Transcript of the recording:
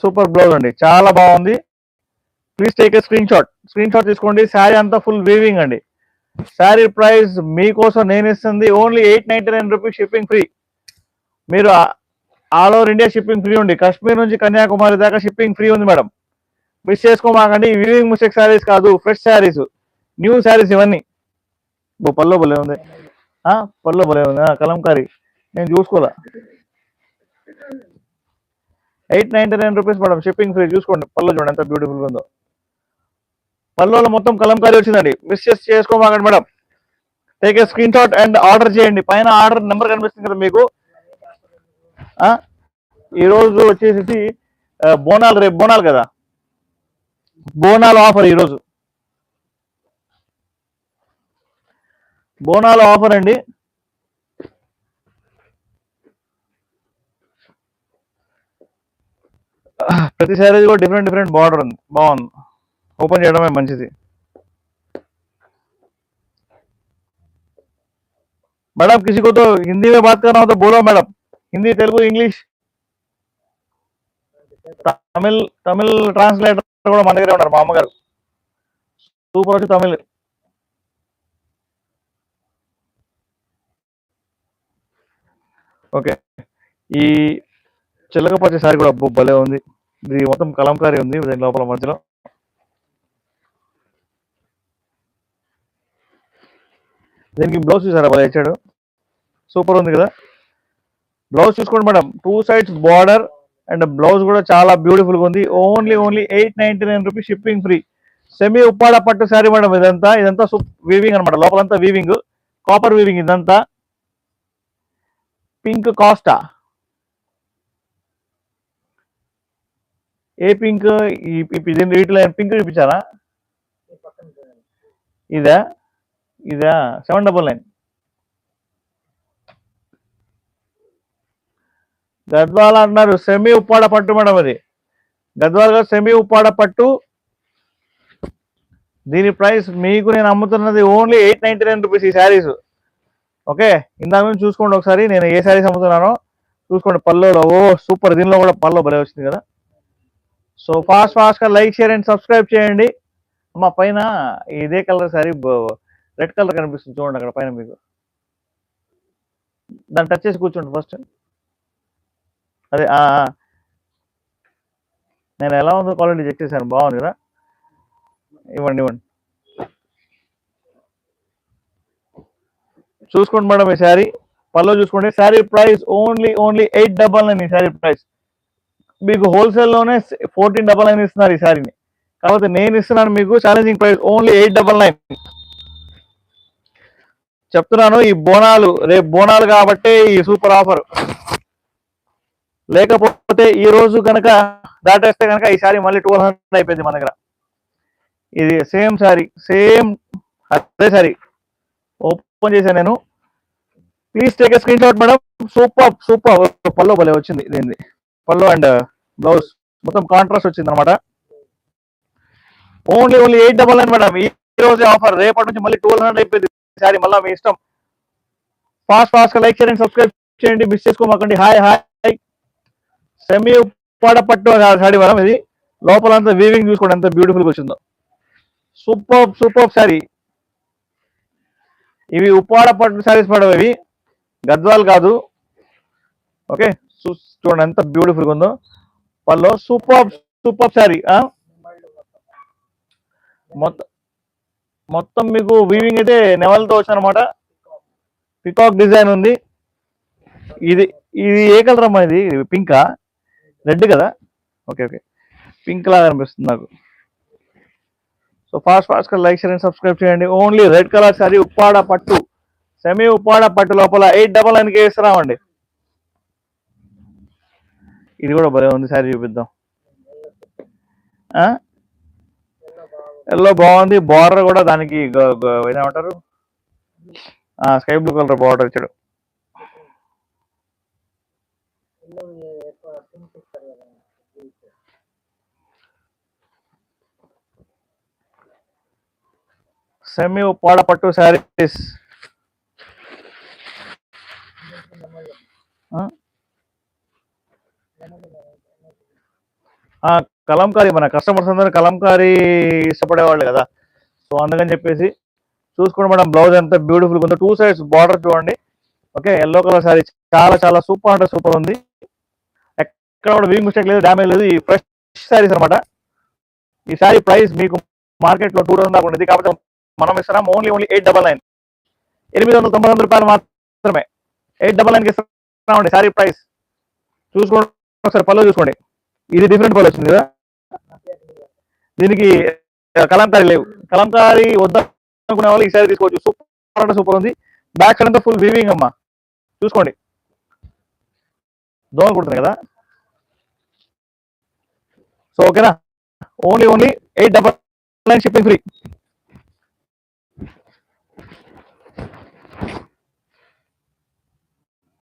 Super blouse అండి, చాలా బాగుంది. Please take a screen shot తీసుకోండి. శారీ అంతా ఫుల్ వీవింగ్ అండి. శారీ ప్రైస్ మీకోసం నేను ఇస్తుంది ఓన్లీ 899 రూపీస్, షిప్పింగ్ ఫ్రీ. మీరు all over India shipping free ఉంది. కాశ్మీర్ నుంచి కన్యాకుమారి దాకా షిప్పింగ్ ఫ్రీ ఉంది మేడం. మిస్ చేసుకోమాకండి. వీవింగ్ మిస్టేక్ శారీస్ కాదు, ఫ్రెష్ శారీస్, న్యూ శారీస్ ఇవన్నీ. పల్లో భలే ఉంది, పల్లో భలే ఉంది, కలంకారీ. నేను చూసుకోలే. 899 రూపీస్ మేడం, షిప్పింగ్ ఫ్రీ. చూసుకోండి పల్లో, చూడండి ఎంత బ్యూటిఫుల్గా ఉందో. పల్లోలో మొత్తం కలంకారీ వచ్చిందండి. మిస్ చేసుకోమాకండి madam. Take a screenshot and order చేయండి. పైన ఆర్డర్ నెంబర్ కనిపిస్తుంది కదా మీకు. ఈరోజు వచ్చేసి బోనాలు, రేపు బోనాలు కదా, బోనాలు ఆఫర్ ఈరోజు. బోనాలు ఆఫర్ అండి. ప్రతి శారీ కూడా డిఫరెంట్ బార్డర్ ఉంది, బాగుంది. ఓపెన్ చేయడమే మంచిది. मैडम किसी को तो हिंदी में बात करना हो तो बोलो madam. Hindi, Telugu, English, Tamil. Tamil translator కూడా మన దగ్గరే ఉన్నారు, మా అమ్మగారు. సూపర్ వచ్చి తమిళ్. ఓకే, ఈ చిల్లకపచ్చ సారీ కూడా భలే ఉంది. ఇది మొత్తం కలంకారీ ఉంది దీని లోపల మధ్యలో. దీనికి బ్లౌజ్ చూసారా భలే ఇచ్చాడు, సూపర్ ఉంది కదా. బ్లౌజ్ చూసుకోండి madam, 2 sides border and blouse కూడా చాలా బ్యూటిఫుల్గా ఉంది. Only 899 rupees, shipping free. Semi Uppada పట్టు శారీ మేడం. ఇదంతా వీవింగ్ అనమాట, లోపలంతా వీవింగ్, కాపర్ వీవింగ్. ఇదంతా పింక్ కాస్టా, ఏ పింక్? వీటిలో పింక్ చూపించారా? ఇదా 799. గద్వాల అంటున్నారు, సెమీ ఉప్పాడ పట్టు మేడం అది. గద్వాల సెమీ ఉప్పాడ పట్టు. దీని ప్రైస్ మీకు నేను అమ్ముతున్నది ఓన్లీ 899 రూపీస్ ఈ శారీస్. ఓకే, ఇందాక నుంచి చూసుకోండి ఒకసారి నేను ఏ శారీస్ అమ్ముతున్నానో చూసుకోండి. పల్లోలో సూపర్, దీనిలో కూడా పల్లో భలే వచ్చింది కదా. సో ఫాస్ట్గా లైక్, షేర్ అండ్ సబ్స్క్రైబ్ చేయండి. మా పైన ఇదే కలర్ శారీ, రెడ్ కలర్ కనిపిస్తుంది చూడండి అక్కడ పైన మీకు. దాన్ని టచ్ చేసి కూర్చోండి ఫస్ట్. అదే నేను ఎలా ఉందో క్వాలిటీ చెక్ చేశాను, బాగుంది కదా. ఇవ్వండి చూసుకోండి మేడం. ఈ శారీ పల్లో చూసుకోండి. Sari price only 899. ఈ శారీ ప్రైస్ మీకు హోల్సేల్లోనే 1499 ఇస్తున్నారు ఈ శారీని. కాబట్టి నేను ఇస్తున్నాను మీకు ఛాలెంజింగ్ ప్రైస్ ఓన్లీ 899 చెప్తున్నాను. ఈ బోనాలు, రేపు బోనాలు కాబట్టి ఈ సూపర్ ఆఫర్. లేకపోతే ఈ రోజు కనుక దాటేస్తే కనుక ఈ శారీ మళ్ళీ 1200 అయిపోయింది మన దగ్గర. ఇది సేమ్ శారీ, సేమ్ అదే శారీ ఓపెన్ చేశాను నేను. Please take a screenshot madam. Super pallu భలే వచ్చింది. దీనిది పల్లో అండ్ బ్లౌజ్ మొత్తం కాంట్రాస్ట్ వచ్చింది అనమాట. Only 899 madam. ఈ రోజే ఆఫర్, రేపటి నుంచి మళ్ళీ 1200 అయిపోయింది శారీ. మళ్ళీ మీ ఇష్టం. ఫాస్ట్గా లైక్ చేయండి, సబ్స్క్రైబ్ చేయండి, మిస్ చేసుకోమాకండి. హాయ్. సెమీ ఉప్పాడ పట్టు శారీ మేడం. ఇది లోపలంతా వీవింగ్ చూసుకోండి ఎంత బ్యూటిఫుల్గా వచ్చిందో. సూపర్ శారీ. ఇవి ఉప్పాడ పట్టు శారీస్ మేడం, ఇవి గద్వాల్ కాదు. ఓకే, చూడండి ఎంత బ్యూటిఫుల్గా ఉందో. పల్లో సూపర్ శారీ. మొత్తం మీకు వీవింగ్ అయితే నెవల్తో వచ్చానమాట. పికాక్ డిజైన్ ఉంది. ఇది ఏ కలర్ అమ్మా? ఇది పింకా, రెడ్ కదా? ఓకే, పింక్ లాగా అనిపిస్తుంది నాకు. సో ఫాస్ట్గా లైక్, షేర్ అండ్ సబ్స్క్రైబ్ చేయండి. Only red colour sari, Uppada పట్టు, సెమీ ఉప్పాడ పట్టు లోపల 899కి ఇస్తున్నామండి. ఇది కూడా భలే ఉంది శారీ, చూపిద్దాం. ఎల్లో బాగుంది. బార్డర్ కూడా దానికి ఏమంటారు, స్కై బ్లూ కలర్ బార్డర్ ఇచ్చాడు. సెమీ ఉప్పాడ పట్టు శారీస్. కలంకారీ మన కస్టమర్స్ అందరూ కలంకారీ ఇష్టపడేవాళ్ళు కదా, సో అందుకని చెప్పేసి చూసుకోండి మేడం. బ్లౌజ్ ఎంత బ్యూటిఫుల్ ఉందో, 2 సైడ్స్ బార్డర్ చూడండి. ఓకే, ఎల్లో కలర్ శారీ చాలా చాలా సూపర్ అంటే సూపర్ ఉంది. ఎక్కడ కూడా వీక్ మిస్టేక్ లేదు, డ్యామేజ్ లేదు. ఈ ఫ్రెష్ శారీస్ అనమాట. ఈ శారీ ప్రైస్ మీకు మార్కెట్లో 2000 దాకా ఉండేది, కాకపోతే మనం ఇస్తున్నాం ఓన్లీ 899, 899 రూపాయలు మాత్రమే. 899కి ఇస్తున్నామండి శారీ ప్రైస్. చూసుకోండి ఒకసారి, పళ్ళు చూసుకోండి. ఇది డిఫరెంట్ పళ్ళు వచ్చింది కదా, దీనికి కలంకారీ లేవు. కలంకారీ వద్దనుకునే వాళ్ళు ఈ శారీ తీసుకోవచ్చు. సూపర్ అంటే సూపర్ ఉంది. బ్యాక్ సైడ్ అంతా ఫుల్ వీవింగ్ అమ్మా, చూసుకోండి. దోమ కుడుతుంది కదా. సో ఓకేనా, ఓన్లీ 899 షిప్పింగ్ ఫ్రీ.